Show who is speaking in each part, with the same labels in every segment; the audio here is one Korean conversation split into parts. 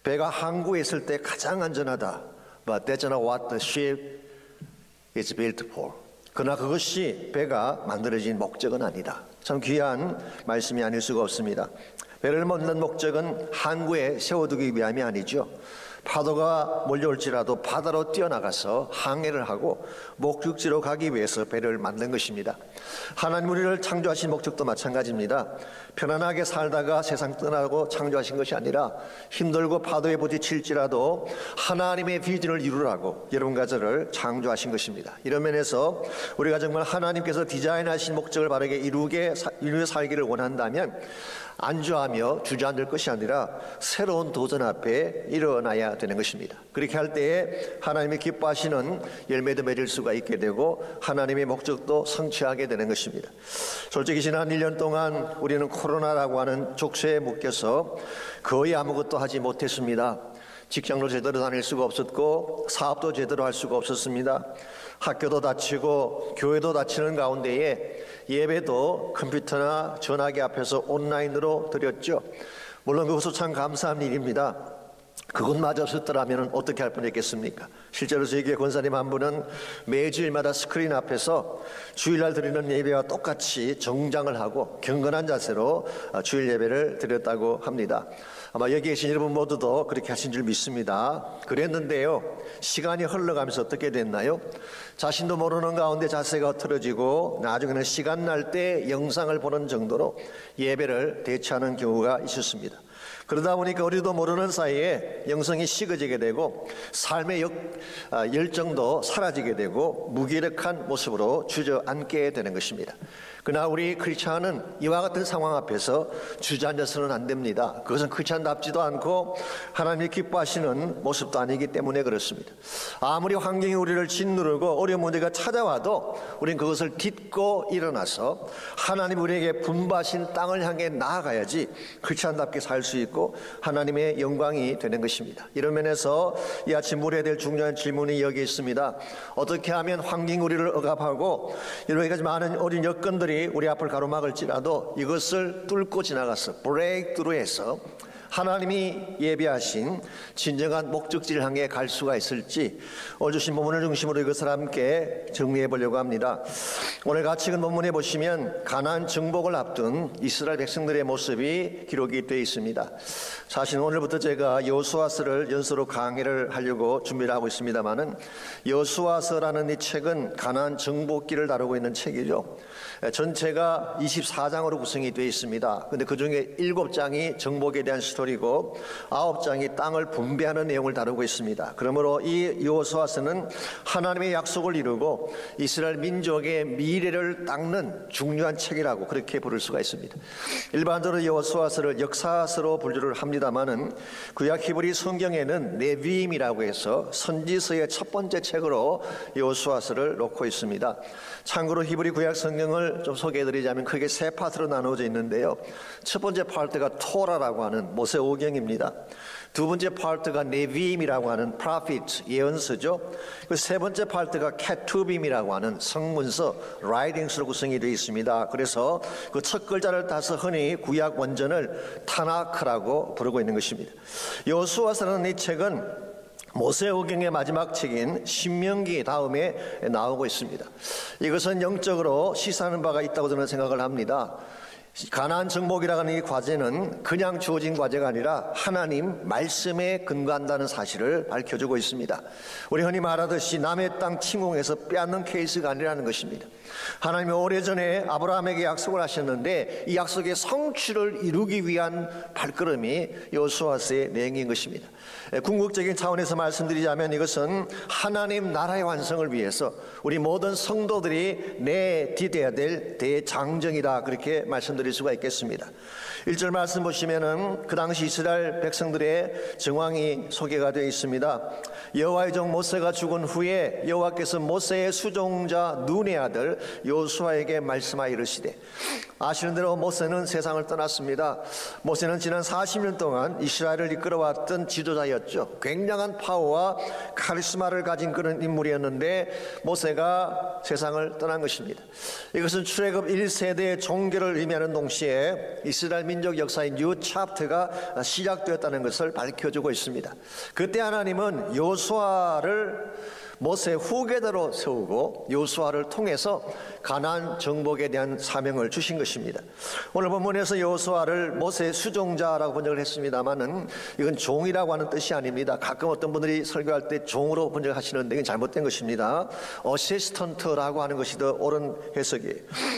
Speaker 1: 배가 항구에 있을 때 가장 안전하다. But that's not what the ship is built for. 그러나 그것이 배가 만들어진 목적은 아니다. 참 귀한 말씀이 아닐 수가 없습니다. 배를 만드는 목적은 항구에 세워두기 위함이 아니죠. 파도가 몰려올지라도 바다로 뛰어나가서 항해를 하고 목적지로 가기 위해서 배를 만든 것입니다. 하나님 우리를 창조하신 목적도 마찬가지입니다. 편안하게 살다가 세상 떠나고 창조하신 것이 아니라 힘들고 파도에 부딪힐지라도 하나님의 비전을 이루라고 여러분과 저를 창조하신 것입니다. 이런 면에서 우리가 정말 하나님께서 디자인하신 목적을 바르게 이루어 살기를 원한다면 안주하며 주저앉을 것이 아니라 새로운 도전 앞에 일어나야 되는 것입니다. 그렇게 할 때에 하나님이 기뻐하시는 열매도 맺을 수가 있게 되고 하나님의 목적도 성취하게 되는 것입니다. 솔직히 지난 1년 동안 우리는 코로나라고 하는 족쇄에 묶여서 거의 아무것도 하지 못했습니다. 직장도 제대로 다닐 수가 없었고 사업도 제대로 할 수가 없었습니다. 학교도 닫히고 교회도 닫히는 가운데에 예배도 컴퓨터나 전화기 앞에서 온라인으로 드렸죠. 물론 그것도 참 감사한 일입니다. 그것마저 없었더라면 어떻게 할 뻔했겠습니까? 실제로 저희 교회 권사님 한 분은 매주일마다 스크린 앞에서 주일날 드리는 예배와 똑같이 정장을 하고 경건한 자세로 주일 예배를 드렸다고 합니다. 아마 여기 계신 여러분 모두도 그렇게 하신 줄 믿습니다. 그랬는데요, 시간이 흘러가면서 어떻게 됐나요? 자신도 모르는 가운데 자세가 틀어지고 나중에는 시간 날 때 영상을 보는 정도로 예배를 대체하는 경우가 있었습니다. 그러다 보니까 우리도 모르는 사이에 영성이 식어지게 되고 삶의 열정도 사라지게 되고 무기력한 모습으로 주저앉게 되는 것입니다. 그러나 우리 크리스찬은 이와 같은 상황 앞에서 주저앉아서는 안 됩니다. 그것은 크리스찬답지도 않고 하나님이 기뻐하시는 모습도 아니기 때문에 그렇습니다. 아무리 환경이 우리를 짓누르고 어려운 문제가 찾아와도 우리는 그것을 딛고 일어나서 하나님 우리에게 분부하신 땅을 향해 나아가야지 크리스찬답게 살 수 있고 하나님의 영광이 되는 것입니다. 이런 면에서 이 아침 물어야 될 중요한 질문이 여기 있습니다. 어떻게 하면 환경이 우리를 억압하고 여러 가지 많은 어린 여건들이 우리 앞을 가로막을지라도 이것을 뚫고 지나가서 브레이크드루해서 하나님이 예비하신 진정한 목적지를 향해 갈 수가 있을지 오늘 주신 본문을 중심으로 이것을 함께 정리해 보려고 합니다. 오늘 같이 읽은 본문에 보시면 가나안 정복을 앞둔 이스라엘 백성들의 모습이 기록이 되어 있습니다. 사실 오늘부터 제가 여호수아서를 연서로 강의를 하려고 준비를 하고 있습니다만은 여호수아서라는 이 책은 가나안 정복기를 다루고 있는 책이죠. 전체가 24장으로 구성이 되어 있습니다. 그런데 그 중에 7장이 정복에 대한 스토리고 9장이 땅을 분배하는 내용을 다루고 있습니다. 그러므로 이 여호수아서는 하나님의 약속을 이루고 이스라엘 민족의 미래를 닦는 중요한 책이라고 그렇게 부를 수가 있습니다. 일반적으로 여호수아서를 역사서로 분류를 합니다마는 구약 히브리 성경에는 네비임이라고 해서 선지서의 첫 번째 책으로 여호수아서를 놓고 있습니다. 참고로 히브리 구약 성경을 좀 소개해드리자면 크게 세 파트로 나누어져 있는데요. 첫 번째 파트가 토라라고 하는 모세오경입니다. 두 번째 파트가 네비임이라고 하는 프로핏 예언서죠. 그 세 번째 파트가 케투빔이라고 하는 성문서 라이팅스로 구성이 되어 있습니다. 그래서 그 첫 글자를 따서 흔히 구약 원전을 타나크라고 부르고 있는 것입니다. 여호수아서는 이 책은 모세오경의 마지막 책인 신명기 다음에 나오고 있습니다. 이것은 영적으로 시사하는 바가 있다고 저는 생각을 합니다. 가나안 정복이라고 하는 이 과제는 그냥 주어진 과제가 아니라 하나님 말씀에 근거한다는 사실을 밝혀주고 있습니다. 우리 흔히 말하듯이 남의 땅 침공해서 빼앗는 케이스가 아니라는 것입니다. 하나님이 오래전에 아브라함에게 약속을 하셨는데 이 약속의 성취를 이루기 위한 발걸음이 여호수아서의 내용인 것입니다. 궁극적인 차원에서 말씀드리자면 이것은 하나님 나라의 완성을 위해서 우리 모든 성도들이 내디뎌야 될 대장정이다 그렇게 말씀드릴 수가 있겠습니다. 1절 말씀 보시면은 그 당시 이스라엘 백성들의 정황이 소개가 되어 있습니다. 여호와의 종 모세가 죽은 후에 여호와께서 모세의 수종자 눈의 아들 여호수아에게 말씀하여 이르시되 아시는 대로 모세는 세상을 떠났습니다. 모세는 지난 40년 동안 이스라엘을 이끌어왔던 지도자였죠. 굉장한 파워와 카리스마를 가진 그런 인물이었는데 모세가 세상을 떠난 것입니다. 이것은 출애굽 1세대의 종교를 의미하는 동시에 이스라엘 민족 역사의 뉴 챕터가 시작되었다는 것을 밝혀주고 있습니다. 그때 하나님은 여호수아를 모세 후계자로 세우고 여호수아를 통해서 가나안 정복에 대한 사명을 주신 것입니다. 오늘 본문에서 여호수아를 모세 수종자라고 번역을 했습니다만은 이건 종이라고 하는 뜻이 아닙니다. 가끔 어떤 분들이 설교할 때 종으로 번역하시는데 이건 잘못된 것입니다. 어시스턴트라고 하는 것이 더 옳은 해석이에요.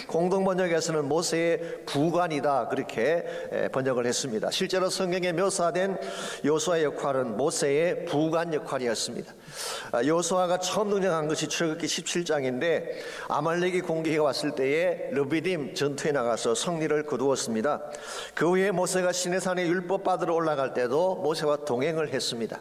Speaker 1: 공동 번역에서는 모세의 부관이다 그렇게 번역을 했습니다. 실제로 성경에 묘사된 여호수아의 역할은 모세의 부관 역할이었습니다. 여호수아가 처음 등장한 것이 출애굽기 17장인데 아말렉이 공격해 왔을 때에 르비딤 전투에 나가서 승리를 거두었습니다. 그 후에 모세가 시내산에 율법 받으러 올라갈 때도 모세와 동행을 했습니다.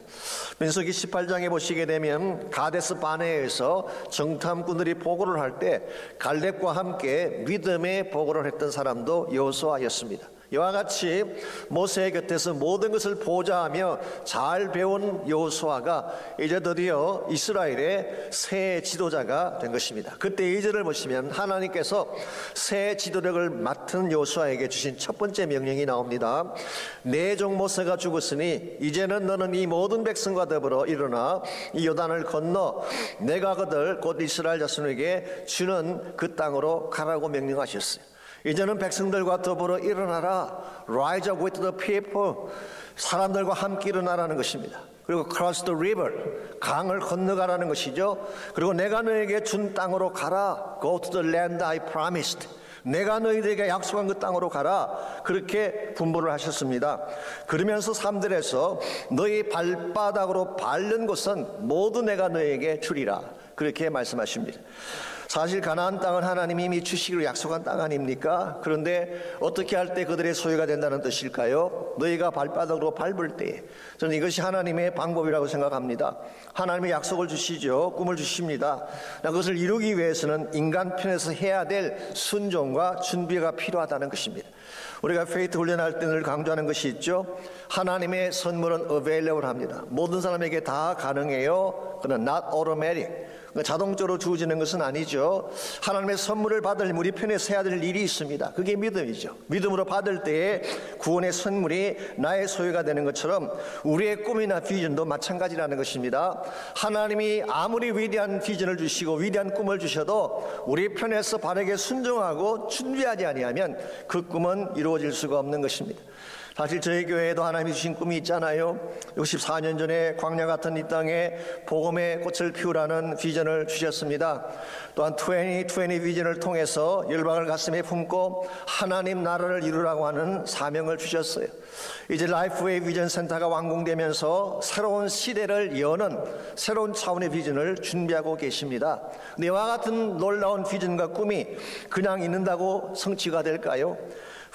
Speaker 1: 민수기 18장에 보시게 되면 가데스 바네에서 정탐꾼들이 보고를 할 때 갈렙과 함께 믿음의 보고를 했던 사람도 여호수아였습니다. 이와 같이 모세의 곁에서 모든 것을 보좌하며 잘 배운 여호수아가 이제 드디어 이스라엘의 새 지도자가 된 것입니다. 그때 2절을 보시면 하나님께서 새 지도력을 맡은 여호수아에게 주신 첫 번째 명령이 나옵니다. 내 종 모세가 죽었으니 이제는 너는 이 모든 백성과 더불어 일어나 이 요단을 건너 내가 그들 곧 이스라엘 자손에게 주는 그 땅으로 가라고 명령하셨어요. 이제는 백성들과 더불어 일어나라. Rise up with the people. 사람들과 함께 일어나라는 것입니다. 그리고 cross the river. 강을 건너가라는 것이죠. 그리고 내가 너에게 준 땅으로 가라. Go to the land I promised. 내가 너희들에게 약속한 그 땅으로 가라. 그렇게 분부를 하셨습니다. 그러면서 3절에서 너희 발바닥으로 밟는 곳은 모두 내가 너희에게 주리라. 그렇게 말씀하십니다. 사실 가나안 땅은 하나님이 이미 주시기로 약속한 땅 아닙니까? 그런데 어떻게 할 때 그들의 소유가 된다는 뜻일까요? 너희가 발바닥으로 밟을 때. 저는 이것이 하나님의 방법이라고 생각합니다. 하나님의 약속을 주시죠. 꿈을 주십니다. 그것을 이루기 위해서는 인간 편에서 해야 될 순종과 준비가 필요하다는 것입니다. 우리가 페이트 훈련할 때 늘 강조하는 것이 있죠. 하나님의 선물은 available 합니다. 모든 사람에게 다 가능해요. 그러나 not automatic. 자동적으로 주어지는 것은 아니죠. 하나님의 선물을 받을 우리 편에서 해야 될 일이 있습니다. 그게 믿음이죠. 믿음으로 받을 때에 구원의 선물이 나의 소유가 되는 것처럼 우리의 꿈이나 비전도 마찬가지라는 것입니다. 하나님이 아무리 위대한 비전을 주시고 위대한 꿈을 주셔도 우리 편에서 바르게 순종하고 준비하지 아니하면 그 꿈은 이루어질 수가 없는 것입니다. 사실 저희 교회에도 하나님이 주신 꿈이 있잖아요. 64년 전에 광야 같은 이 땅에 복음의 꽃을 피우라는 비전을 주셨습니다. 또한 2020 비전을 통해서 열방을 가슴에 품고 하나님 나라를 이루라고 하는 사명을 주셨어요. 이제 라이프웨이 비전 센터가 완공되면서 새로운 시대를 여는 새로운 차원의 비전을 준비하고 계십니다. 근데 이와 같은 놀라운 비전과 꿈이 그냥 있는다고 성취가 될까요?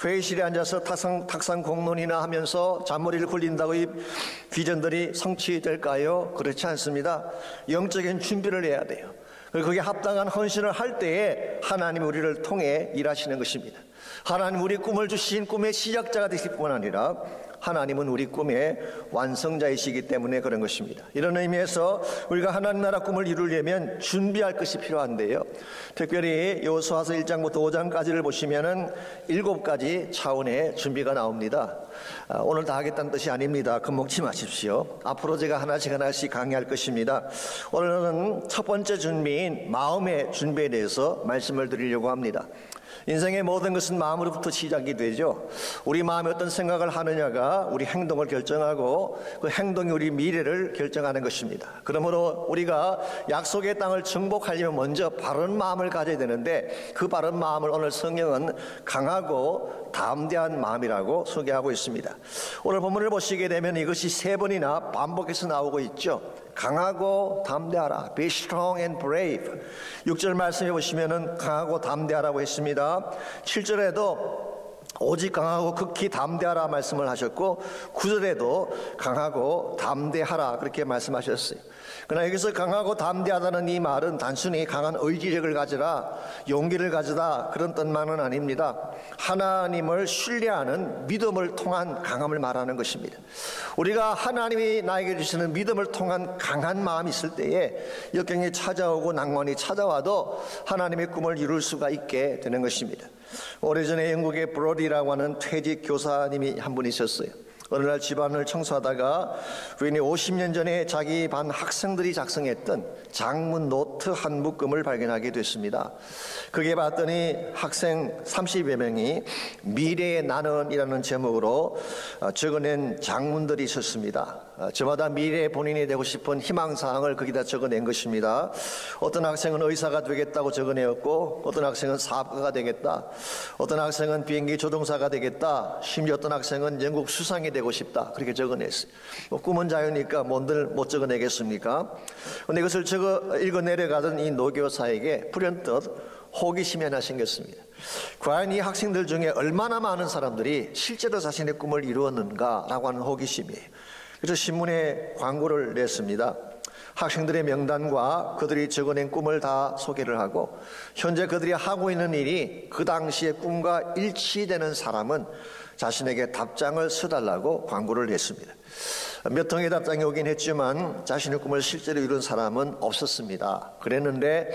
Speaker 1: 회의실에 앉아서 탁상 공론이나 하면서 잔머리를 굴린다고 이 비전들이 성취될까요? 그렇지 않습니다. 영적인 준비를 해야 돼요. 그리고 거기에 합당한 헌신을 할 때에 하나님 우리를 통해 일하시는 것입니다. 하나님 우리 꿈을 주신 꿈의 시작자가 되실 뿐 아니라 하나님은 우리 꿈의 완성자이시기 때문에 그런 것입니다. 이런 의미에서 우리가 하나님 나라 꿈을 이루려면 준비할 것이 필요한데요. 특별히 여호수아서 1장부터 5장까지를 보시면은 7가지 차원의 준비가 나옵니다. 오늘 다 하겠다는 뜻이 아닙니다. 겁먹지 마십시오. 앞으로 제가 하나씩 강의할 것입니다. 오늘은 첫 번째 준비인 마음의 준비에 대해서 말씀을 드리려고 합니다. 인생의 모든 것은 마음으로부터 시작이 되죠. 우리 마음에 어떤 생각을 하느냐가 우리 행동을 결정하고 그 행동이 우리 미래를 결정하는 것입니다. 그러므로 우리가 약속의 땅을 정복하려면 먼저 바른 마음을 가져야 되는데 그 바른 마음을 오늘 성경은 강하고 담대한 마음이라고 소개하고 있습니다. 오늘 본문을 보시게 되면 이것이 3번이나 반복해서 나오고 있죠. 강하고 담대하라. Be strong and brave. 6절 말씀해 보시면은 강하고 담대하라고 했습니다. 7절에도 오직 강하고 극히 담대하라 말씀을 하셨고 9절에도 강하고 담대하라 그렇게 말씀하셨어요. 그러나 여기서 강하고 담대하다는 이 말은 단순히 강한 의지력을 가져라, 용기를 가져다 그런 뜻만은 아닙니다. 하나님을 신뢰하는 믿음을 통한 강함을 말하는 것입니다. 우리가 하나님이 나에게 주시는 믿음을 통한 강한 마음이 있을 때에 역경이 찾아오고 낭만이 찾아와도 하나님의 꿈을 이룰 수가 있게 되는 것입니다. 오래전에 영국의 브로디라고 하는 퇴직 교사님이 한 분 있었어요. 어느 날 집안을 청소하다가 부인이 50년 전에 자기 반 학생들이 작성했던 장문 노트 한 묶음을 발견하게 됐습니다. 그게 봤더니 학생 30여 명이 미래의 나는이라는 제목으로 적어낸 장문들이 있었습니다. 저마다 미래에 본인이 되고 싶은 희망사항을 거기다 적어낸 것입니다. 어떤 학생은 의사가 되겠다고 적어내었고, 어떤 학생은 사업가가 되겠다, 어떤 학생은 비행기 조종사가 되겠다, 심지어 어떤 학생은 영국 수상이 되고 싶다, 그렇게 적어냈어요. 꿈은 자유니까 뭔들 못 적어내겠습니까? 그런데 이것을 읽어 내려가던 이 노교사에게 불현듯 호기심이 하나 생겼습니다. 과연 이 학생들 중에 얼마나 많은 사람들이 실제로 자신의 꿈을 이루었는가라고 하는 호기심이에요. 그래서 신문에 광고를 냈습니다. 학생들의 명단과 그들이 적어낸 꿈을 다 소개를 하고, 현재 그들이 하고 있는 일이 그 당시의 꿈과 일치되는 사람은 자신에게 답장을 써달라고 광고를 냈습니다. 몇 통의 답장이 오긴 했지만 자신의 꿈을 실제로 이룬 사람은 없었습니다. 그랬는데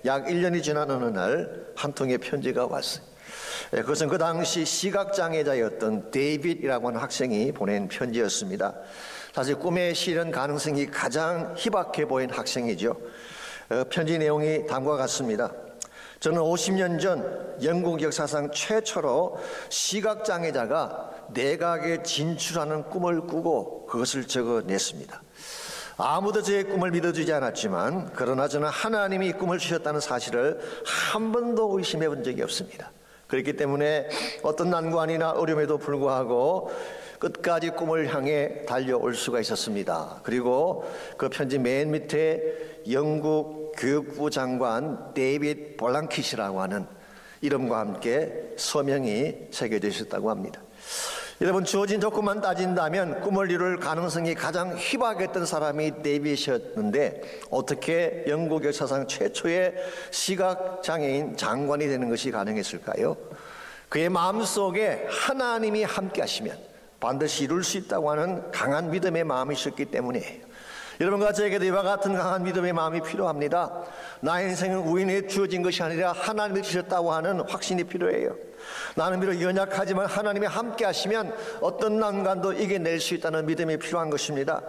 Speaker 1: 약 1년이 지난 어느 날 한 통의 편지가 왔어요. 그것은 그 당시 시각장애자였던 데이빗이라고 하는 학생이 보낸 편지였습니다. 사실 꿈에 실현 가능성이 가장 희박해 보인 학생이죠. 편지 내용이 다음과 같습니다. 저는 50년 전 영국 역사상 최초로 시각장애자가 내각에 진출하는 꿈을 꾸고 그것을 적어냈습니다. 아무도 저의 꿈을 믿어주지 않았지만, 그러나 저는 하나님이 이 꿈을 주셨다는 사실을 한 번도 의심해 본 적이 없습니다. 그렇기 때문에 어떤 난관이나 어려움에도 불구하고 끝까지 꿈을 향해 달려올 수가 있었습니다. 그리고 그 편지 맨 밑에 영국 교육부 장관 데이빗 볼랑킷이라고 하는 이름과 함께 서명이 새겨져 있었다고 합니다. 여러분, 주어진 조건만 따진다면 꿈을 이룰 가능성이 가장 희박했던 사람이 데이빗이었는데 어떻게 영국 역사상 최초의 시각장애인 장관이 되는 것이 가능했을까요? 그의 마음속에 하나님이 함께 하시면 반드시 이룰 수 있다고 하는 강한 믿음의 마음이 있었기 때문이에요. 여러분과 저에게도 이와 같은 강한 믿음의 마음이 필요합니다. 나의 인생은 우연히 주어진 것이 아니라 하나님이 주셨다고 하는 확신이 필요해요. 나는 비록 연약하지만 하나님이 함께 하시면 어떤 난관도 이겨낼 수 있다는 믿음이 필요한 것입니다.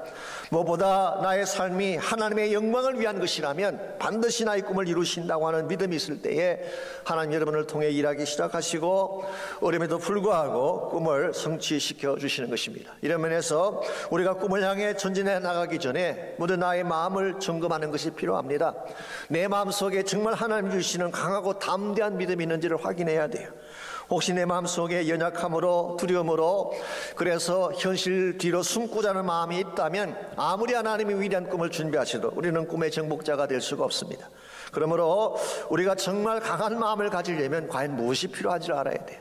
Speaker 1: 무엇보다 나의 삶이 하나님의 영광을 위한 것이라면 반드시 나의 꿈을 이루신다고 하는 믿음이 있을 때에 하나님 여러분을 통해 일하기 시작하시고 어려움에도 불구하고 꿈을 성취시켜 주시는 것입니다. 이런 면에서 우리가 꿈을 향해 전진해 나가기 전에 모두 나의 마음을 점검하는 것이 필요합니다. 내 마음속에 정말 하나님 주시는 강하고 담대한 믿음이 있는지를 확인해야 돼요. 혹시 내 마음속에 연약함으로 두려움으로 그래서 현실 뒤로 숨고자는 마음이 있다면 아무리 하나님이 위대한 꿈을 준비하셔도 우리는 꿈의 정복자가 될 수가 없습니다. 그러므로 우리가 정말 강한 마음을 가지려면 과연 무엇이 필요한지를 알아야 돼요.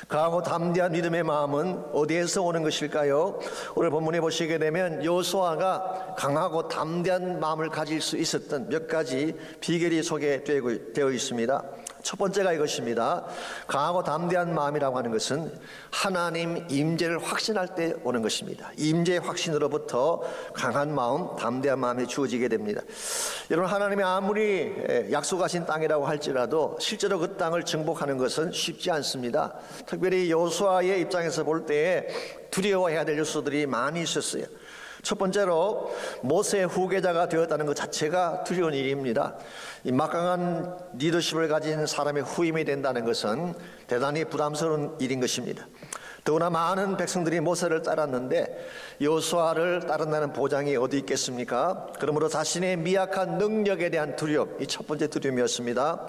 Speaker 1: 강하고 담대한 믿음의 마음은 어디에서 오는 것일까요? 오늘 본문에 보시게 되면 여호수아가 강하고 담대한 마음을 가질 수 있었던 몇 가지 비결이 소개되어 있습니다. 첫 번째가 이것입니다. 강하고 담대한 마음이라고 하는 것은 하나님 임재를 확신할 때 오는 것입니다. 임재의 확신으로부터 강한 마음, 담대한 마음이 주어지게 됩니다. 여러분, 하나님이 아무리 약속하신 땅이라고 할지라도 실제로 그 땅을 정복하는 것은 쉽지 않습니다. 특별히 여호수아의 입장에서 볼 때에 두려워해야 될 요소들이 많이 있었어요. 첫 번째로 모세의 후계자가 되었다는 것 자체가 두려운 일입니다. 이 막강한 리더십을 가진 사람의 후임이 된다는 것은 대단히 부담스러운 일인 것입니다. 더구나 많은 백성들이 모세를 따랐는데 여호수아를 따른다는 보장이 어디 있겠습니까? 그러므로 자신의 미약한 능력에 대한 두려움, 이 첫 번째 두려움이었습니다.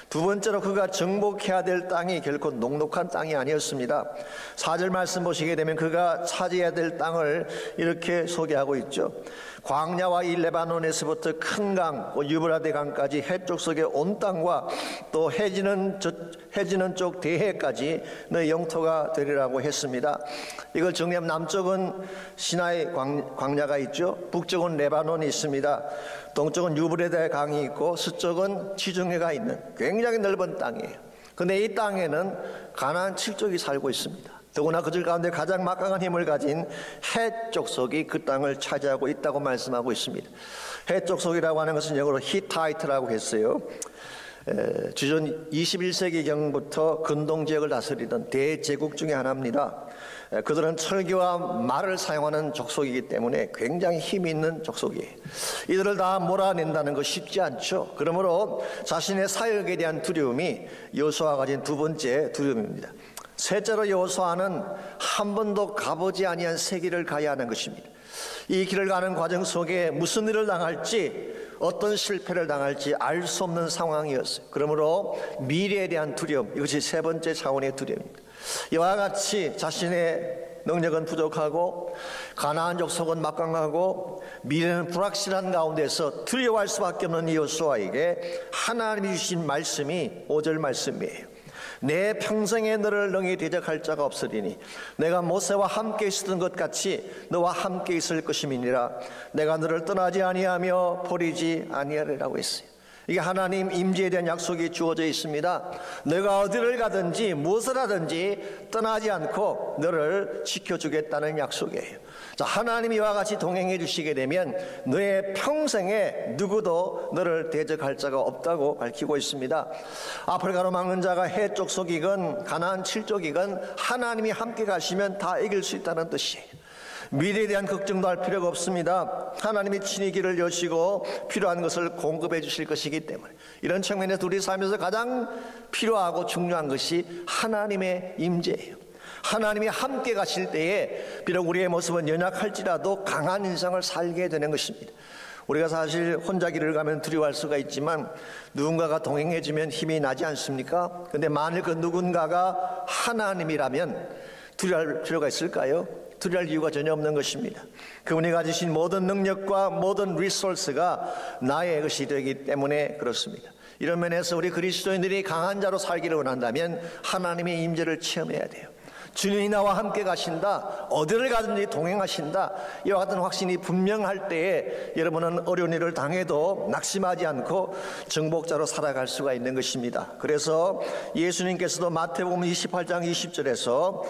Speaker 1: 두 번째로 그가 정복해야 될 땅이 결코 녹록한 땅이 아니었습니다. 4절 말씀 보시게 되면 그가 차지해야 될 땅을 이렇게 소개하고 있죠. 광야와 이 레바논에서부터 큰 강, 유브라데 강까지 해쪽 속의 온 땅과 또 해지는 쪽 대해까지 너의 영토가 되리라고 했습니다. 이걸 정리하면 남쪽은 시나이 광야가 있죠. 북쪽은 레바논이 있습니다. 동쪽은 유브라데 강이 있고 서쪽은 지중해가 있는 굉장히 넓은 땅이에요. 그런데 이 땅에는 가나안 7족이 살고 있습니다. 더구나 그들 가운데 가장 막강한 힘을 가진 헷 족속이 그 땅을 차지하고 있다고 말씀하고 있습니다. 헷 족속이라고 하는 것은 영어로 히타이트라고 했어요. 주전 21세기경부터 근동지역을 다스리던 대제국 중에 하나입니다. 그들은 철교와 말을 사용하는 족속이기 때문에 굉장히 힘이 있는 족속이에요. 이들을 다 몰아낸다는 거 쉽지 않죠. 그러므로 자신의 사역에 대한 두려움이 여호수아가 가진 두 번째 두려움입니다. 셋째로 여호수아는 한 번도 가보지 아니한 새 길을 가야 하는 것입니다. 이 길을 가는 과정 속에 무슨 일을 당할지, 어떤 실패를 당할지 알 수 없는 상황이었어요. 그러므로 미래에 대한 두려움, 이것이 세 번째 차원의 두려움입니다. 이와 같이 자신의 능력은 부족하고 가나안 족속은 막강하고 미래는 불확실한 가운데서 두려워할 수밖에 없는 여호수아에게 하나님이 주신 말씀이 5절 말씀이에요. 내 평생에 너를 능히 대적할 자가 없으리니 내가 모세와 함께 있었던 것 같이 너와 함께 있을 것임이니라. 내가 너를 떠나지 아니하며 버리지 아니하리라고 했어요. 이게 하나님 임재에 대한 약속이 주어져 있습니다. 내가 어디를 가든지 무엇을 하든지 떠나지 않고 너를 지켜주겠다는 약속이에요. 자, 하나님이 이와 같이 동행해 주시게 되면 너의 평생에 누구도 너를 대적할 자가 없다고 밝히고 있습니다. 앞을 가로막는 자가 해쪽 속이건 가나안 칠쪽이건 하나님이 함께 가시면 다 이길 수 있다는 뜻이에요. 미래에 대한 걱정도 할 필요가 없습니다. 하나님이 친히 길을 여시고 필요한 것을 공급해 주실 것이기 때문에 이런 측면에서 우리 삶에서 가장 필요하고 중요한 것이 하나님의 임재예요. 하나님이 함께 가실 때에 비록 우리의 모습은 연약할지라도 강한 인생을 살게 되는 것입니다. 우리가 사실 혼자 길을 가면 두려워할 수가 있지만 누군가가 동행해 주면 힘이 나지 않습니까? 그런데 만일 그 누군가가 하나님이라면 두려워할 필요가 있을까요? 두려워할 이유가 전혀 없는 것입니다. 그분이 가지신 모든 능력과 모든 리소스가 나의 것이 되기 때문에 그렇습니다. 이런 면에서 우리 그리스도인들이 강한 자로 살기를 원한다면 하나님의 임재를 체험해야 돼요. 주님이 나와 함께 가신다, 어디를 가든지 동행하신다, 이와 같은 확신이 분명할 때에 여러분은 어려운 일을 당해도 낙심하지 않고 정복자로 살아갈 수가 있는 것입니다. 그래서 예수님께서도 마태복음 28장 20절에서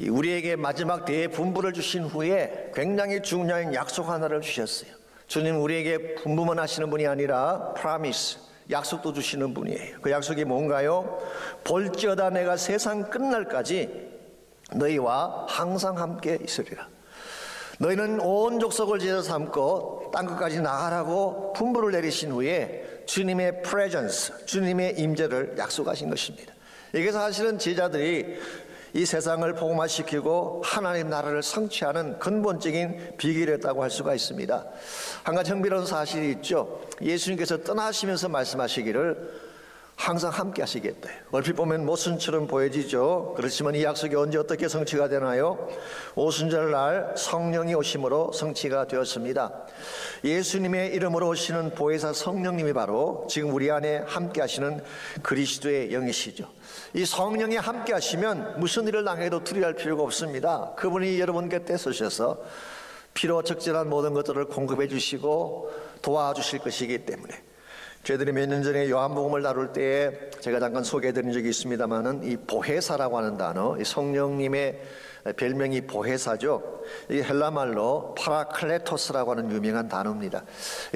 Speaker 1: 우리에게 마지막 대분부를 주신 후에 굉장히 중요한 약속 하나를 주셨어요. 주님 우리에게 분부만 하시는 분이 아니라 promise, 약속도 주시는 분이에요. 그 약속이 뭔가요? 볼지어다 내가 세상 끝날까지 너희와 항상 함께 있으리라. 너희는 온 족속을 제자 삼고 땅끝까지 나가라고 분부를 내리신 후에 주님의 presence, 주님의 임재를 약속하신 것입니다. 이게 사실은 제자들이 이 세상을 복음화시키고 하나님 나라를 성취하는 근본적인 비결이었다고 할 수가 있습니다. 한 가지 흥미로운 사실이 있죠. 예수님께서 떠나시면서 말씀하시기를 항상 함께 하시겠다. 얼핏 보면 모순처럼 보여지죠. 그렇지만 이 약속이 언제 어떻게 성취가 되나요? 오순절날 성령이 오심으로 성취가 되었습니다. 예수님의 이름으로 오시는 보혜사 성령님이 바로 지금 우리 안에 함께 하시는 그리스도의 영이시죠. 이 성령이 함께 하시면 무슨 일을 당해도 두려워할 필요가 없습니다. 그분이 여러분 곁에 서셔서 필요 적절한 모든 것들을 공급해 주시고 도와주실 것이기 때문에 저희들이 몇 년 전에 요한복음을 다룰 때에 제가 잠깐 소개해드린 적이 있습니다만은 이 보혜사라고 하는 단어, 이 성령님의 별명이 보혜사죠. 이 헬라말로 파라클레토스라고 하는 유명한 단어입니다.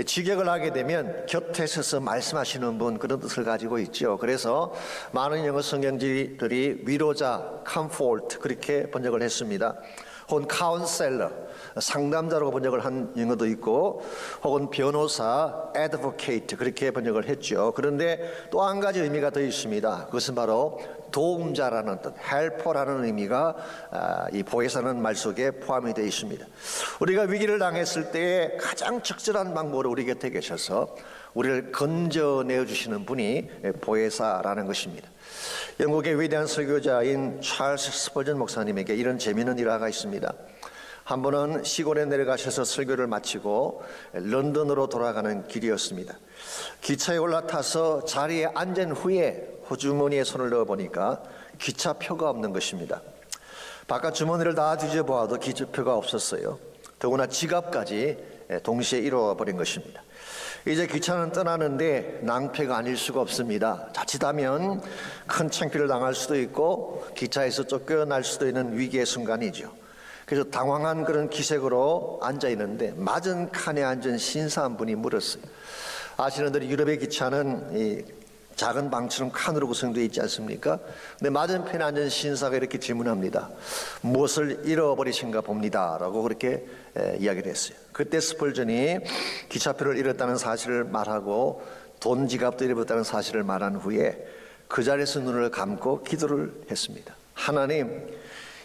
Speaker 1: 직역을 하게 되면 곁에 서서 말씀하시는 분, 그런 뜻을 가지고 있죠. 그래서 많은 영어 성경지들이 위로자, comfort 그렇게 번역을 했습니다. 혹은 카운셀러, 상담자로 번역을 한 영어도 있고, 혹은 변호사, advocate 그렇게 번역을 했죠. 그런데 또 한 가지 의미가 더 있습니다. 그것은 바로 도움자라는 뜻, helper라는 의미가 이 보혜사라는 말 속에 포함이 되어 있습니다. 우리가 위기를 당했을 때 가장 적절한 방법으로 우리 곁에 계셔서 우리를 건져내어 주시는 분이 보혜사라는 것입니다. 영국의 위대한 설교자인 찰스 스펄전 목사님에게 이런 재미있는 일화가 있습니다. 한 번은 시골에 내려가셔서 설교를 마치고 런던으로 돌아가는 길이었습니다. 기차에 올라타서 자리에 앉은 후에 호주머니에 손을 넣어보니까 기차표가 없는 것입니다. 바깥 주머니를 다 뒤져보아도 기차표가 없었어요. 더구나 지갑까지 동시에 잃어버린 것입니다. 이제 기차는 떠나는데 낭패가 아닐 수가 없습니다. 자칫하면 큰 창피를 당할 수도 있고 기차에서 쫓겨날 수도 있는 위기의 순간이죠. 그래서 당황한 그런 기색으로 앉아있는데 맞은 칸에 앉은 신사 한 분이 물었어요. 아시는 대로 유럽의 기차는 이 작은 방처럼 칸으로 구성되어 있지 않습니까? 근데 맞은편에 앉은 신사가 이렇게 질문합니다. 무엇을 잃어버리신가 봅니다 라고 그렇게 이야기를 했어요. 그때 스펄전이 기차표를 잃었다는 사실을 말하고 돈 지갑도 잃어버렸다는 사실을 말한 후에 그 자리에서 눈을 감고 기도를 했습니다. 하나님,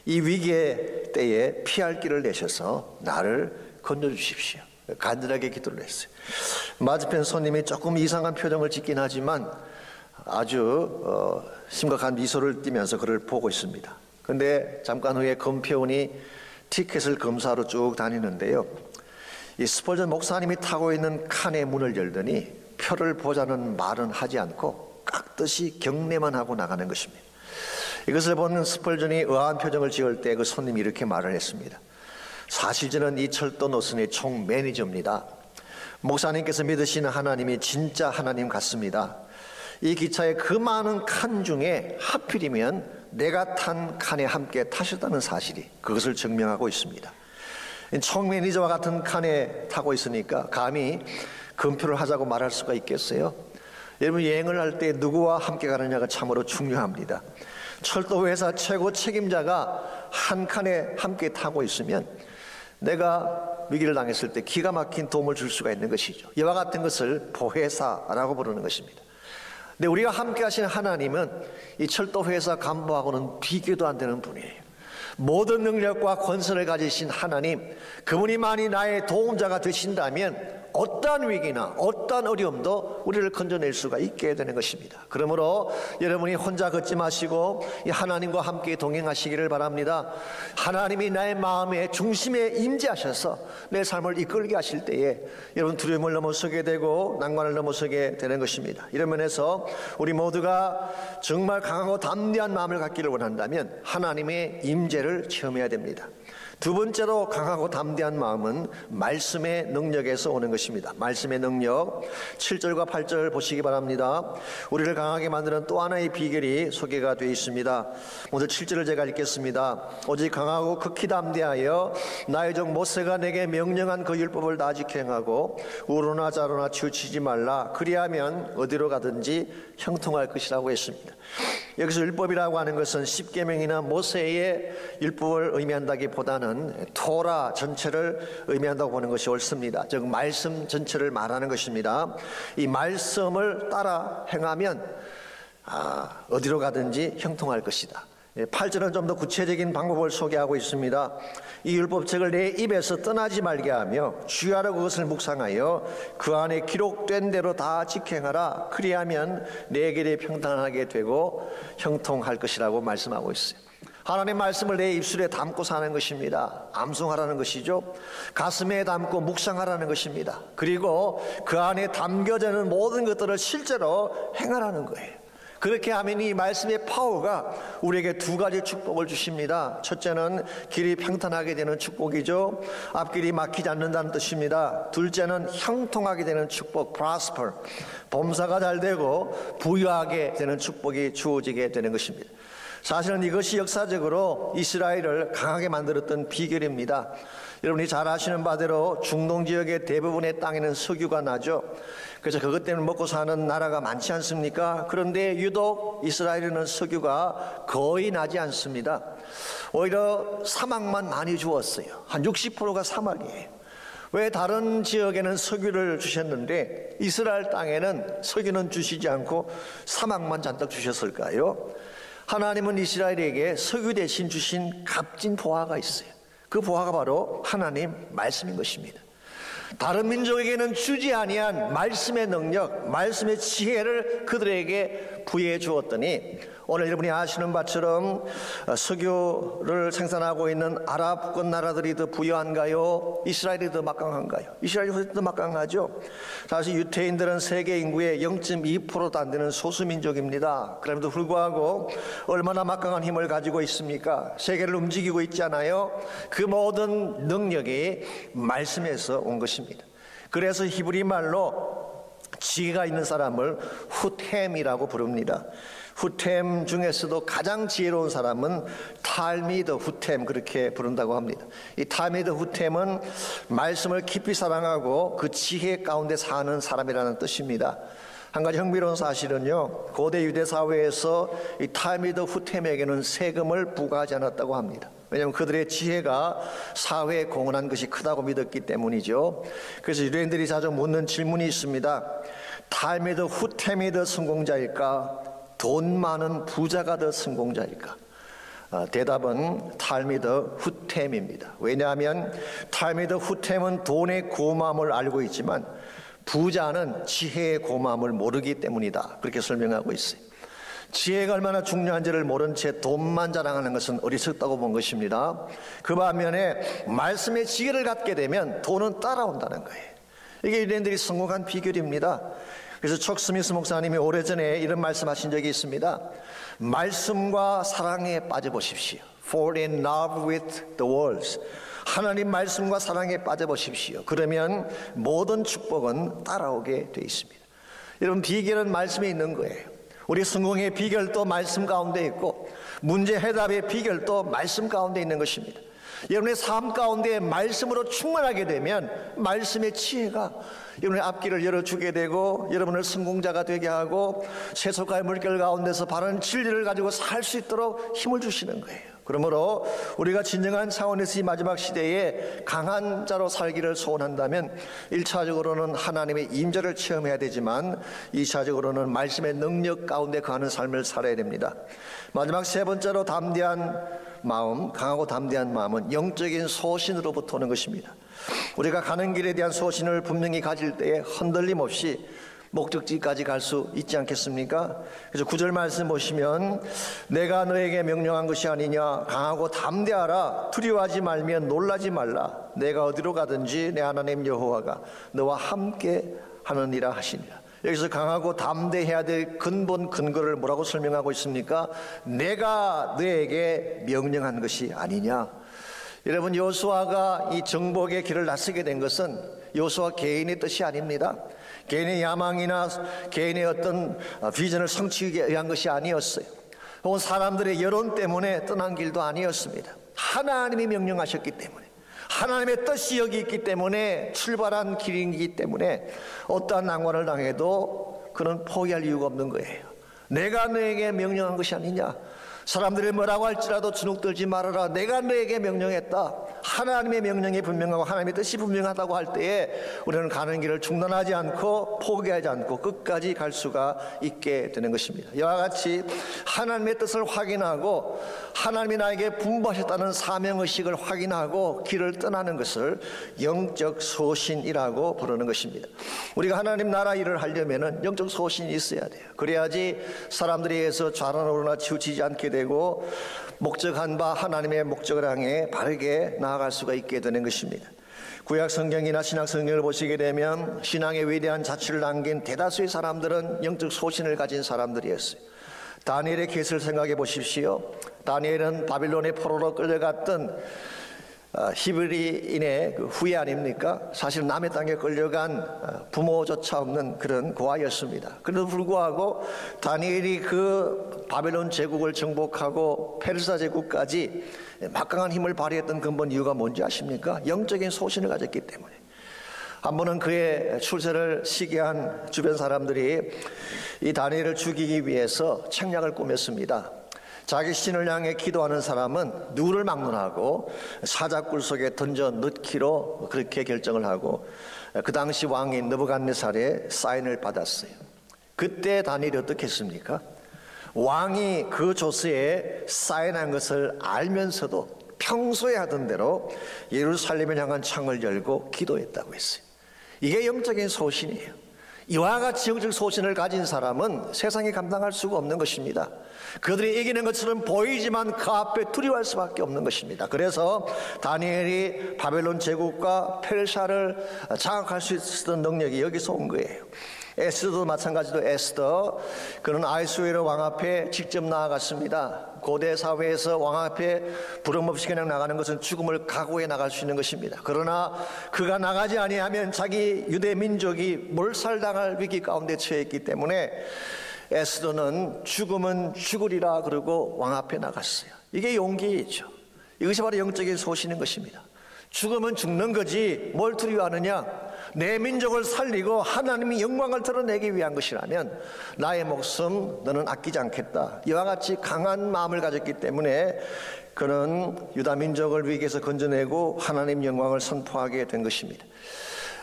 Speaker 1: 이 위기의 때에 피할 길을 내셔서 나를 건져주십시오. 간절하게 기도를 했어요. 맞은편 손님이 조금 이상한 표정을 짓긴 하지만 아주 심각한 미소를 띠면서 그를 보고 있습니다. 그런데 잠깐 후에 검표원이 티켓을 검사하러 쭉 다니는데요, 이 스펄전 목사님이 타고 있는 칸의 문을 열더니 표를 보자는 말은 하지 않고 깍듯이 경례만 하고 나가는 것입니다. 이것을 본 스펄전이 의아한 표정을 지을 때 그 손님이 이렇게 말을 했습니다. 사실 저는 이 철도 노선의 총 매니저입니다. 목사님께서 믿으시는 하나님이 진짜 하나님 같습니다. 이 기차의 그 많은 칸 중에 하필이면 내가 탄 칸에 함께 타셨다는 사실이 그것을 증명하고 있습니다. 총 매니저와 같은 칸에 타고 있으니까 감히 금표를 하자고 말할 수가 있겠어요? 여러분, 여행을 할 때 누구와 함께 가느냐가 참으로 중요합니다. 철도회사 최고 책임자가 한 칸에 함께 타고 있으면 내가 위기를 당했을 때 기가 막힌 도움을 줄 수가 있는 것이죠. 이와 같은 것을 보혜사라고 부르는 것입니다. 근데 우리가 함께 하시는 하나님은 이 철도회사 간부하고는 비교도 안 되는 분이에요. 모든 능력과 권세를 가지신 하나님, 그분이 만이 나의 도움자가 되신다면 어떠한 위기나 어떠한 어려움도 우리를 건져낼 수가 있게 되는 것입니다. 그러므로 여러분이 혼자 걷지 마시고 이 하나님과 함께 동행하시기를 바랍니다. 하나님이 나의 마음의 중심에 임재하셔서 내 삶을 이끌게 하실 때에 여러분 두려움을 넘어서게 되고 난관을 넘어서게 되는 것입니다. 이런 면에서 우리 모두가 정말 강하고 담대한 마음을 갖기를 원한다면 하나님의 임재를 체험해야 됩니다. 두 번째로 강하고 담대한 마음은 말씀의 능력에서 오는 것입니다. 말씀의 능력, 7절과 8절 보시기 바랍니다. 우리를 강하게 만드는 또 하나의 비결이 소개가 되어 있습니다. 먼저 7절을 제가 읽겠습니다. 오직 강하고 극히 담대하여 나의 종 모세가 내게 명령한 그 율법을 다 지켜 행하고 우로나 좌로나 치우치지 말라. 그리하면 어디로 가든지 형통할 것이라고 했습니다. 여기서 율법이라고 하는 것은 십계명이나 모세의 율법을 의미한다기보다는 토라 전체를 의미한다고 보는 것이 옳습니다. 즉 말씀 전체를 말하는 것입니다. 이 말씀을 따라 행하면 어디로 가든지 형통할 것이다. 8절은 좀 더 구체적인 방법을 소개하고 있습니다. 이 율법책을 내 입에서 떠나지 말게 하며 주야로 그것을 묵상하여 그 안에 기록된 대로 다 지켜행하라. 그리하면 내 길이 평탄하게 되고 형통할 것이라고 말씀하고 있어요. 하나님의 말씀을 내 입술에 담고 사는 것입니다. 암송하라는 것이죠. 가슴에 담고 묵상하라는 것입니다. 그리고 그 안에 담겨져 있는 모든 것들을 실제로 행하라는 거예요. 그렇게 하면 이 말씀의 파워가 우리에게 두 가지 축복을 주십니다. 첫째는 길이 평탄하게 되는 축복이죠. 앞길이 막히지 않는다는 뜻입니다. 둘째는 형통하게 되는 축복, prosper, 범사가 잘 되고 부유하게 되는 축복이 주어지게 되는 것입니다. 사실은 이것이 역사적으로 이스라엘을 강하게 만들었던 비결입니다. 여러분이 잘 아시는 바대로 중동 지역의 대부분의 땅에는 석유가 나죠. 그래서 그것 때문에 먹고 사는 나라가 많지 않습니까? 그런데 유독 이스라엘에는 석유가 거의 나지 않습니다. 오히려 사막만 많이 주었어요. 한 60%가 사막이에요. 왜 다른 지역에는 석유를 주셨는데 이스라엘 땅에는 석유는 주시지 않고 사막만 잔뜩 주셨을까요? 하나님은 이스라엘에게 석유 대신 주신 값진 보화가 있어요. 그 보화가 바로 하나님 말씀인 것입니다. 다른 민족에게는 주지 아니한 말씀의 능력, 말씀의 지혜를 그들에게 부여해 주었더니 오늘 여러분이 아시는 바처럼 석유를 생산하고 있는 아랍권 나라들이 더 부유한가요? 이스라엘이 더 막강한가요? 이스라엘이 더 막강하죠. 사실 유태인들은 세계 인구의 0.2%도 안 되는 소수민족입니다. 그럼에도 불구하고 얼마나 막강한 힘을 가지고 있습니까? 세계를 움직이고 있잖아요. 그 모든 능력이 말씀에서 온 것입니다. 그래서 히브리 말로 지혜가 있는 사람을 후템이라고 부릅니다. 후템 중에서도 가장 지혜로운 사람은 탈미드 후템 그렇게 부른다고 합니다. 이 탈미드 후템은 말씀을 깊이 사랑하고 그 지혜 가운데 사는 사람이라는 뜻입니다. 한 가지 흥미로운 사실은요, 고대 유대 사회에서 이 탈미드 후템에게는 세금을 부과하지 않았다고 합니다. 왜냐하면 그들의 지혜가 사회에 공헌한 것이 크다고 믿었기 때문이죠. 그래서 유대인들이 자주 묻는 질문이 있습니다. 탈미드 후템이 더 성공자일까? 돈 많은 부자가 더 성공자일까? 대답은 탈미드 후템입니다. 왜냐하면 탈미드 후템은 돈의 고마움을 알고 있지만 부자는 지혜의 고마움을 모르기 때문이다. 그렇게 설명하고 있어요. 지혜가 얼마나 중요한지를 모른 채 돈만 자랑하는 것은 어리석다고 본 것입니다. 그 반면에 말씀의 지혜를 갖게 되면 돈은 따라온다는 거예요. 이게 유대인들이 성공한 비결입니다. 그래서 척 스미스 목사님이 오래전에 이런 말씀하신 적이 있습니다. 말씀과 사랑에 빠져보십시오. Fall in love with the words. 하나님 말씀과 사랑에 빠져보십시오. 그러면 모든 축복은 따라오게 되어 있습니다. 여러분, 비결은 말씀에 있는 거예요. 우리 성공의 비결도 말씀 가운데 있고 문제 해답의 비결도 말씀 가운데 있는 것입니다. 여러분의 삶 가운데 말씀으로 충만하게 되면 말씀의 지혜가 여러분의 앞길을 열어주게 되고 여러분을 성공자가 되게 하고 세속과의 물결 가운데서 바른 진리를 가지고 살 수 있도록 힘을 주시는 거예요. 그러므로 우리가 진정한 차원에서 이 마지막 시대에 강한 자로 살기를 소원한다면 1차적으로는 하나님의 임재를 체험해야 되지만 2차적으로는 말씀의 능력 가운데 거하는 삶을 살아야 됩니다. 마지막 세 번째로 담대한 마음, 강하고 담대한 마음은 영적인 소신으로부터 오는 것입니다. 우리가 가는 길에 대한 소신을 분명히 가질 때에 흔들림 없이 목적지까지 갈 수 있지 않겠습니까? 그래서 9절 말씀 보시면 내가 너에게 명령한 것이 아니냐, 강하고 담대하라, 두려워하지 말면 놀라지 말라, 내가 어디로 가든지 내 하나님 여호와가 너와 함께 하느니라 하시니라. 여기서 강하고 담대해야 될 근본 근거를 뭐라고 설명하고 있습니까? 내가 너에게 명령한 것이 아니냐. 여러분, 여호수아가 이 정복의 길을 나서게 된 것은 여호수아 개인의 뜻이 아닙니다. 개인의 야망이나 개인의 어떤 비전을 성취하기 위한 것이 아니었어요. 혹은 사람들의 여론 때문에 떠난 길도 아니었습니다. 하나님이 명령하셨기 때문에, 하나님의 뜻이 여기 있기 때문에 출발한 길이기 때문에 어떠한 난관을 당해도 그는 포기할 이유가 없는 거예요. 내가 너에게 명령한 것이 아니냐, 사람들이 뭐라고 할지라도 주눅들지 말아라, 내가 너에게 명령했다. 하나님의 명령이 분명하고 하나님의 뜻이 분명하다고 할 때에 우리는 가는 길을 중단하지 않고 포기하지 않고 끝까지 갈 수가 있게 되는 것입니다. 이와 같이 하나님의 뜻을 확인하고 하나님이 나에게 분부하셨다는 사명의식을 확인하고 길을 떠나는 것을 영적 소신이라고 부르는 것입니다. 우리가 하나님 나라 일을 하려면 영적 소신이 있어야 돼요. 그래야지 사람들에 의해서 좌로우나 치우치지 않게 되고 목적한 바 하나님의 목적을 향해 바르게 나아갈 수가 있게 되는 것입니다. 구약 성경이나 신약 성경을 보시게 되면 신앙의 위대한 자취를 남긴 대다수의 사람들은 영적 소신을 가진 사람들이었어요. 다니엘의 케이스를 생각해 보십시오. 다니엘은 바빌론의 포로로 끌려갔던 히브리인의 그 후예 아닙니까? 사실 남의 땅에 끌려간 부모조차 없는 그런 고아였습니다. 그래도 불구하고 다니엘이 그 바벨론 제국을 정복하고 페르사 제국까지 막강한 힘을 발휘했던 근본 이유가 뭔지 아십니까? 영적인 소신을 가졌기 때문에. 한 번은 그의 출세를 시기한 주변 사람들이 이 다니엘을 죽이기 위해서 책략을 꾸몄습니다. 자기 신을 향해 기도하는 사람은 누구를 막론하고 사자굴 속에 던져 넣기로 그렇게 결정을 하고 그 당시 왕인 느부갓네살의 사인을 받았어요. 그때 다니엘이 어떻게 했습니까? 왕이 그 조서에 사인한 것을 알면서도 평소에 하던 대로 예루살렘을 향한 창을 열고 기도했다고 했어요. 이게 영적인 소신이에요. 이와 같이 영적 소신을 가진 사람은 세상에 감당할 수가 없는 것입니다. 그들이 이기는 것처럼 보이지만 그 앞에 두려워할 수밖에 없는 것입니다. 그래서 다니엘이 바벨론 제국과 페르시아를 장악할 수 있었던 능력이 여기서 온 거예요. 에스더도 마찬가지로 에스더, 그는 아이수에로 왕 앞에 직접 나아갔습니다. 고대 사회에서 왕 앞에 부름 없이 그냥 나가는 것은 죽음을 각오해 나갈 수 있는 것입니다. 그러나 그가 나가지 아니하면 자기 유대 민족이 몰살당할 위기 가운데 처해 있기 때문에 에스더는 죽으면 죽으리라 그러고 왕 앞에 나갔어요. 이게 용기이죠. 이것이 바로 영적인 소신인 것입니다. 죽으면 죽는 거지 뭘 두려워하느냐. 내 민족을 살리고 하나님의 영광을 드러내기 위한 것이라면 나의 목숨 너는 아끼지 않겠다. 이와 같이 강한 마음을 가졌기 때문에 그는 유다 민족을 위기에서 건져내고 하나님 영광을 선포하게 된 것입니다.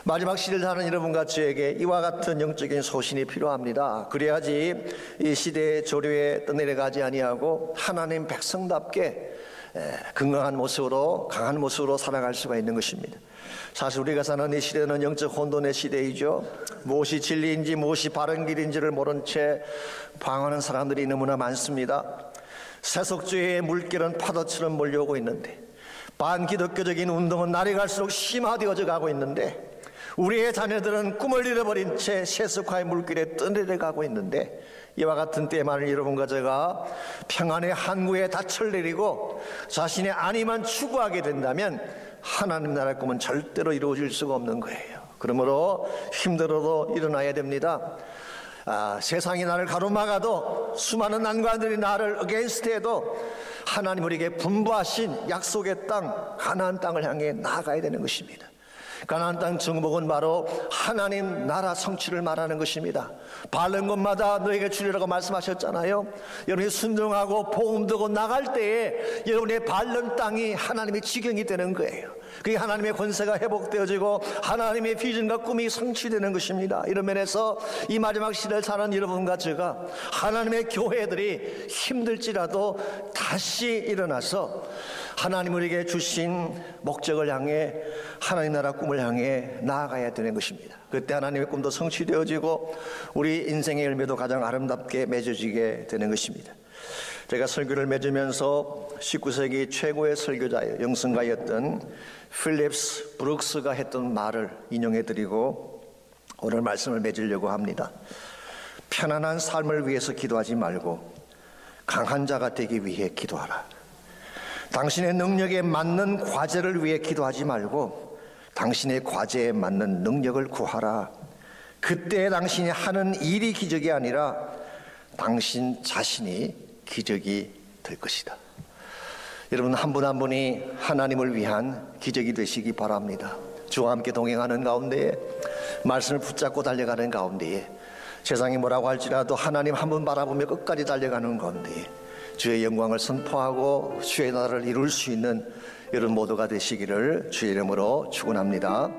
Speaker 1: 마지막 시대를 사는 여러분과 저에게 이와 같은 영적인 소신이 필요합니다. 그래야지 이 시대의 조류에 떠내려가지 아니하고 하나님 백성답게 건강한 모습으로 강한 모습으로 살아갈 수가 있는 것입니다. 사실 우리가 사는 이 시대는 영적 혼돈의 시대이죠. 무엇이 진리인지 무엇이 바른 길인지를 모른 채 방황하는 사람들이 너무나 많습니다. 세속주의의 물결은 파도처럼 몰려오고 있는데 반기독교적인 운동은 날이 갈수록 심화되어져 가고 있는데 우리의 자녀들은 꿈을 잃어버린 채 세속화의 물길에 떠내려가고 있는데 이와 같은 때만을 여러분과 제가 평안의 항구에 닻을 내리고 자신의 안위만 추구하게 된다면 하나님 나라의 꿈은 절대로 이루어질 수가 없는 거예요. 그러므로 힘들어도 일어나야 됩니다. 세상이 나를 가로막아도 수많은 난관들이 나를 어게인스트해도 하나님 우리에게 분부하신 약속의 땅 가나안 땅을 향해 나아가야 되는 것입니다. 가나안 땅 정복은 바로 하나님 나라 성취를 말하는 것입니다. 바른 곳마다 너에게 주리라고 말씀하셨잖아요. 여러분이 순종하고 복음 듣고 나갈 때에 여러분의 바른 땅이 하나님의 지경이 되는 거예요. 그게 하나님의 권세가 회복되어지고 하나님의 비전과 꿈이 성취되는 것입니다. 이런 면에서 이 마지막 시대를 사는 여러분과 제가 하나님의 교회들이 힘들지라도 다시 일어나서 하나님 우리에게 주신 목적을 향해 하나님 나라 꿈을 향해 나아가야 되는 것입니다. 그때 하나님의 꿈도 성취되어지고 우리 인생의 열매도 가장 아름답게 맺어지게 되는 것입니다. 제가 설교를 맺으면서 19세기 최고의 설교자예요. 영성가였던 필립스 브룩스가 했던 말을 인용해드리고 오늘 말씀을 맺으려고 합니다. 편안한 삶을 위해서 기도하지 말고 강한 자가 되기 위해 기도하라. 당신의 능력에 맞는 과제를 위해 기도하지 말고 당신의 과제에 맞는 능력을 구하라. 그때 당신이 하는 일이 기적이 아니라 당신 자신이 기적이 될 것이다. 여러분 한 분 한 분이 하나님을 위한 기적이 되시기 바랍니다. 주와 함께 동행하는 가운데에 말씀을 붙잡고 달려가는 가운데에 세상이 뭐라고 할지라도 하나님 한 분 바라보며 끝까지 달려가는 가운데에 주의 영광을 선포하고 주의 나라를 이룰 수 있는 여러분 모두가 되시기를 주의 이름으로 축원합니다.